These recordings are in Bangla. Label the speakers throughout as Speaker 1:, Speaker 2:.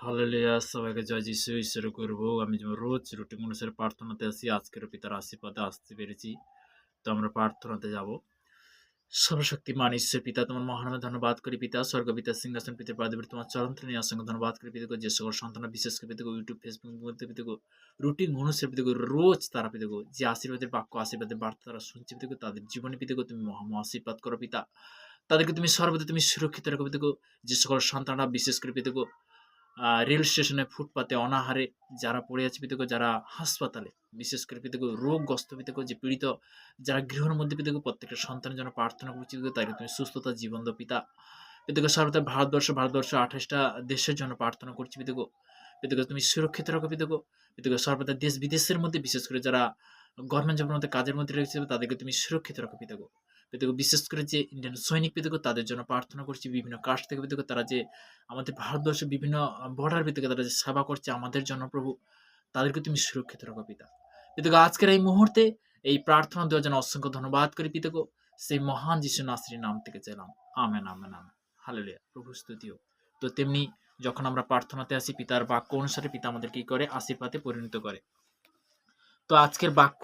Speaker 1: হালেলুয়া! সবাইকে জয় যিশু। ঈশ্বরের করবো। আমি যেমন রোজ রুটিন অনুসারে প্রার্থনাতে আসি, আজকেরও পিতার আশীর্বাদে আসতে পেরেছি। তো আমরা প্রার্থনাতে যাব। সর্বশক্তিমান ঈশ্বর পিতা, তোমার মহানামে ধন্যবাদ করি পিতা। স্বর্গপিতা সিংহাসন পিতার পাদবীর তোমার চরণ নিয়ে অসংখ্য ধন্যবাদ করি পিতাকে। যে সকল সন্তান বিশেষ করে পিতাকে ইউটিউব, ফেসবুক মধ্যে পিতাকে রুটিন অনুসারে পিতাকে রোজ তারা পিতাকে যে আশীর্বাদের বাক্য, আশীর্বাদের বার্তা তারা শুনছে পিতাকে, তাদের জীবনে পিতাকে তুমি আশীর্বাদ করো পিতা। তাদেরকে তুমি সর্বদা তুমি সুরক্ষিত রাখো পিতাকে। যে সকল সন্তানরা বিশেষ করে পিতাকে রেল স্টেশনে ফুটপাতে অনাহারে যারা পড়ে আছে পিতাকে, যারা হাসপাতালে বিশেষ করে পিতাকে রোগগ্রস্ত পিতাকে, যে পীড়িত যারা গৃহের মধ্যে পিতাকে, প্রত্যেকটা সন্তানের জন্য প্রার্থনা করছি পিতাকে, তাকে তুমি সুস্থতা জীবন দাও পিতা। পিতাকে সর্বদা ভারতবর্ষ 28টা দেশের জন্য প্রার্থনা করছি পিতাকে। পিতাকে তুমি সুরক্ষিত রাখো পিতাকে। পিতাকে সর্বদা দেশ বিদেশের মধ্যে বিশেষ করে যারা গভর্নমেন্ট জবের মধ্যে কাজের মধ্যে রয়েছে তাদেরকে তুমি সুরক্ষিত রাখো পিতাকে। পিতাকে বিশেষ করে যে ইন্ডিয়ান সৈনিক পিতাকে, তাদের জন্য প্রার্থনা করছি বিভিন্ন কাস্ট থেকে পিতাকে, তারা যে আমাদের ভারতবর্ষের বিভিন্ন বর্ডার ভিত্তিকে তারা যে সেবা করছে আমাদের জন্য প্রভু, তাদেরকে তুমি সুরক্ষিত রাখো পিতা। পিতাকে আজকের এই মুহূর্তে এই প্রার্থনা দেওয়ার জন্য অসংখ্য ধন্যবাদ করি পিতাকে। সেই মহান যিশু নাসরির নাম থেকে চাইলাম। Amen, amen, amen. হালেলুয়া। প্রভু স্তুতি হোক। তো তেমনি যখন আমরা প্রার্থনাতে আসি, পিতার বাক্য অনুসারে পিতা আমাদের কি করে? আশীর্বাদে পরিণত করে। তো আজকের বাক্য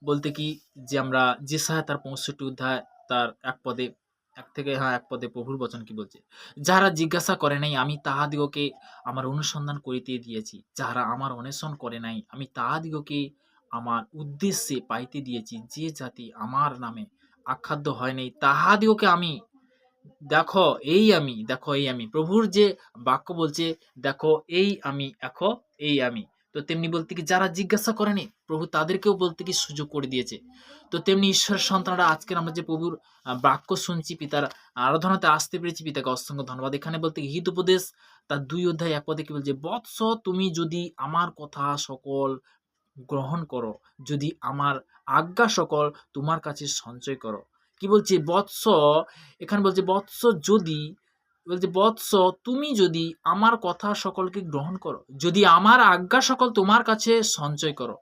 Speaker 1: বলতে কি, যে আমরা যেসায়া তার 65 অধ্যায় তার এক পদে প্রভুর বচন কি বলছে? যারা জিজ্ঞাসা করে নাই আমি তাহাদিগকে আমার অনুসন্ধান করিতে দিয়েছি, যারা আমার অন্বেষণ করে নাই আমি তাহাদিগকে আমার উদ্দেশ্যে পাইতে দিয়েছি। যে জাতি আমার নামে আখ্যাদ্য হয় নাই তাহাদিগকে আমি, দেখো এই আমি প্রভুর যে বাক্য বলছে, দেখো এই আমি, দেখো এই আমি। তো তেমনি বলতে কি, যারা জিজ্ঞাসা করেনি প্রভু তাদেরকেও বলতে কি সুযোগ করে দিয়েছে। তো তেমনি ঈশ্বরের সন্তানরা আজকের আমরা যে প্রভুর বাক্য শুনছি, পিতার আরাধনাতে আসতে পেরেছি, পিতাকে অসংখ্য ধন্যবাদ। এখানে বলতে কি, হিত উপদেশ তার 2 অধ্যায় 1 পদে কি বলছে? বৎস তুমি যদি আমার কথা সকল গ্রহণ করো, যদি আমার আজ্ঞা সকল তোমার কাছে সঞ্চয় করো। কি বলছে? বৎস, এখানে বলছে বৎস যদি, বলছে বৎস তুমি যদি আমার কথা সকলকে গ্রহণ করো, যদি আমার আজ্ঞা সকল তোমার কাছে সঞ্চয় করো।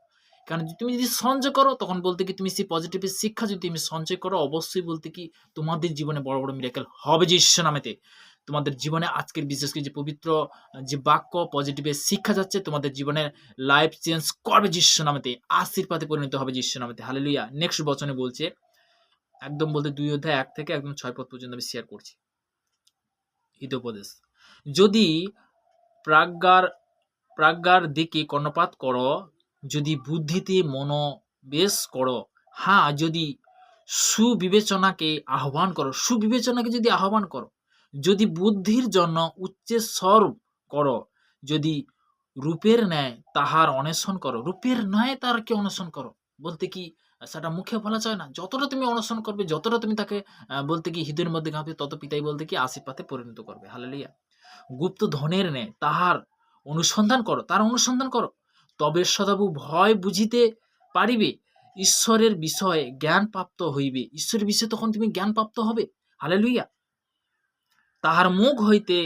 Speaker 1: কারণ তুমি যদি সঞ্চয় করো, তখন বলতে কি তুমি সেই পজিটিভ শিক্ষা যদি তুমি সঞ্চয় করো, অবশ্যই বলতে কি তোমাদের জীবনে বড় বড় মিরাকেল হবে যে ঈশ্বর নামেতে। তোমাদের জীবনে আজকের বিশেষ করে যে পবিত্র যে বাক্য পজিটিভের শিক্ষা যাচ্ছে, তোমাদের জীবনের লাইফ চেঞ্জ করবে যিশু নামেতে, আশীর্বাদে পরিণত হবে যিশু নামেতে। হালেলুয়া। নেক্সট বচনে বলছে, একদম বলতে 2 অধ্যায় 1 থেকে একদম 6 পদ পর্যন্ত আমি শেয়ার করছি। হিতোপদেশ, যদি প্রাজ্ঞার দিকে কর্ণপাত করো, যদি বুদ্ধিতে মনোবেশ করো, হ্যাঁ যদি সুবিবেচনাকে আহ্বান করো, সুবিবেচনাকে যদি আহ্বান করো, যদি বুদ্ধির জন্য উচ্চস্বর করো, যদি রূপের ন্যায় তাহার অন্বেষণ করো, রূপের ন্যায় তার কি অন্বেষণ করো। বলতে কি সেটা মুখে বলা যায় না, যতটা তুমি অন্বেষণ করবে, যতটা তুমি তাকে বলতে কি হৃদয়ের মধ্যে গাঁথবে, তত পিতাই বলতে কি আশীর্বাদে পরিণত করবে। হালেলুয়া। গুপ্ত ধনের ন্যায় তাহার অনুসন্ধান করো, তার অনুসন্ধান করো, তবে সদাবু ভয় বুঝিতে পারিবে, ঈশ্বরের বিষয়ে জ্ঞান প্রাপ্ত হইবে। ঈশ্বরের বিষয়ে তখন তুমি জ্ঞান প্রাপ্ত হবে। হালেলুয়া। তাহার মুখ হইতে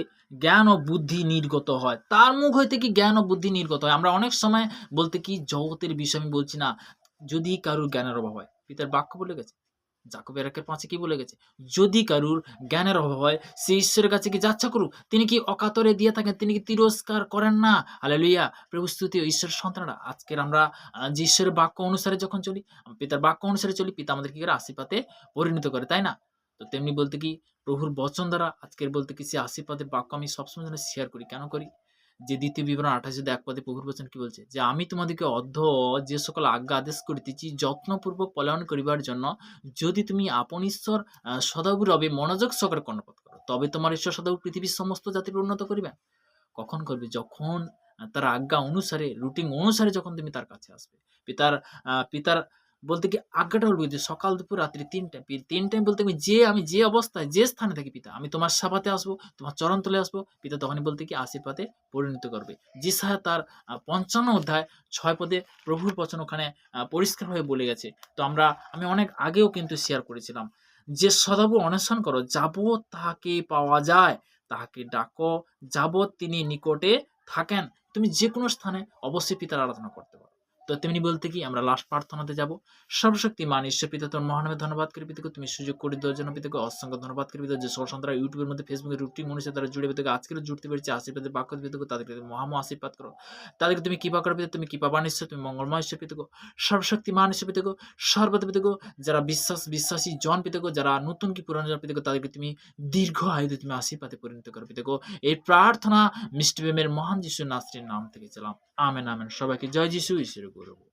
Speaker 1: জ্ঞান ও বুদ্ধি নির্গত হয়, তার মুখ হইতে কি জ্ঞান ও বুদ্ধি নির্গত হয়। আমরা অনেক সময় বলতে কি জগতের বিষয় আমি বলছি না, যদি কারুর জ্ঞানের অভাব হয়, পিতার বাক্য বলে গেছে, যাকবের 1:5 কি বলে গেছে? যদি কারুর জ্ঞানের অভাব হয়, সে ঈশ্বরের কাছে কি যাচ্ছা করুক, তিনি কি অকাতরে দিয়ে থাকেন, তিনি কি তিরস্কার করেন না। হালেলুয়া। প্রভু স্তুতি। ঈশ্বরের সন্তানরা আজকের আমরা যে ঈশ্বরের বাক্য অনুসারে যখন চলি, পিতার বাক্য অনুসারে চলি, পিতা আমাদের কি করে? আশীর্বাদে পরিণত করে, তাই না? তো তেমনি বলতে কি প্রভুর বচন দ্বারা আজকের বলতে কি সে আশীর্বাদের বাক্য আমি সবসময় যেন শেয়ার করি। কেন করি? যে 2 বিবরণ 28 1 পদে প্রভুর বচন কি বলছে? যে আমি তোমাদেরকে যে সকল আজ্ঞা আদেশ করিতেছি যত্নপূর্বক পালন করিবার জন্য, যদি তুমি আপন ঈশ্বর সদাপ্রভু রবে মনোযোগ সহকারে কর্ণপাত করো, তবে তোমার ঈশ্বর সদাপ্রভু পৃথিবীর সমস্ত জাতির উন্নত করিবেন। কখন করবে? যখন তার আজ্ঞা অনুসারে, রুটিন অনুসারে যখন তুমি তার কাছে আসবে। পিতার বলতে কি আজ্ঞাটা হলো যে সকাল দুপুর রাত্রি 3 টাইম, 3 টাইম বলতে আমি যে অবস্থায় যে স্থানে থাকি, পিতা আমি তোমার সাবাতে আসবো, তোমার চরণ তলে আসবো, পিতা তখনই বলতে কি আশীর্বাদে পরিণত করবে। যেসায়া তার 55 অধ্যায় 6 পদে প্রভুর বচন ওখানে পরিষ্কারভাবে বলে গেছে। তো আমি অনেক আগেও কিন্তু শেয়ার করেছিলাম যে সদাপ্রভু অন্বেষণ করো, যাবৎ তাহাকে পাওয়া যায়, তাহাকে ডাকো যাবৎ তিনি নিকটে থাকেন। তুমি যে কোনো স্থানে অবশ্যই পিতার আরাধনা করতে পারো। তো তেমনি বলতে কি আমরা লাস্ট প্রার্থনাতে যাব। সর্বশক্তিমান ঈশ্বর পিতা তোমার মহানামে ধন্যবাদ করি পিতাকে, তুমি সুযোগ করে দেওয়ার জন্য পিতাকে অসংখ্য ধন্যবাদ করি পিতা। যে সকল সন্তানরা ইউটিউবের মধ্যে ফেসবুকে রুটিন মনীষে তারা জুড়ে পিতাকে আজকেও জুড়তে পেরেছে আশীর্বাদের বাক্য পিতাকে, তাদেরকে তুমি আশীর্বাদ করো, তাদেরকে তুমি কৃপা করো পিতা, তুমি কৃপাবান ঈশ্বর, তুমি মঙ্গলময় ঈশ্বর পিতাকে, সর্বশক্তিমান ঈশ্বর পিতাকে, সর্বদা পিতাকে, যারা বিশ্বাসী জন পিতাকে, যারা নতুন কি পুরানো জন পিতাকে, তাদেরকে তুমি দীর্ঘ আয়ুতে তুমি আশীর্বাদে পরিণত করো পিতাকে। এই প্রার্থনা মিষ্টি প্রেমের মহান যিশুর নাসরির নাম থেকে চালাম, আমেন আমেন। সবাইকে জয় যিশু, ঈশ্বর করবো।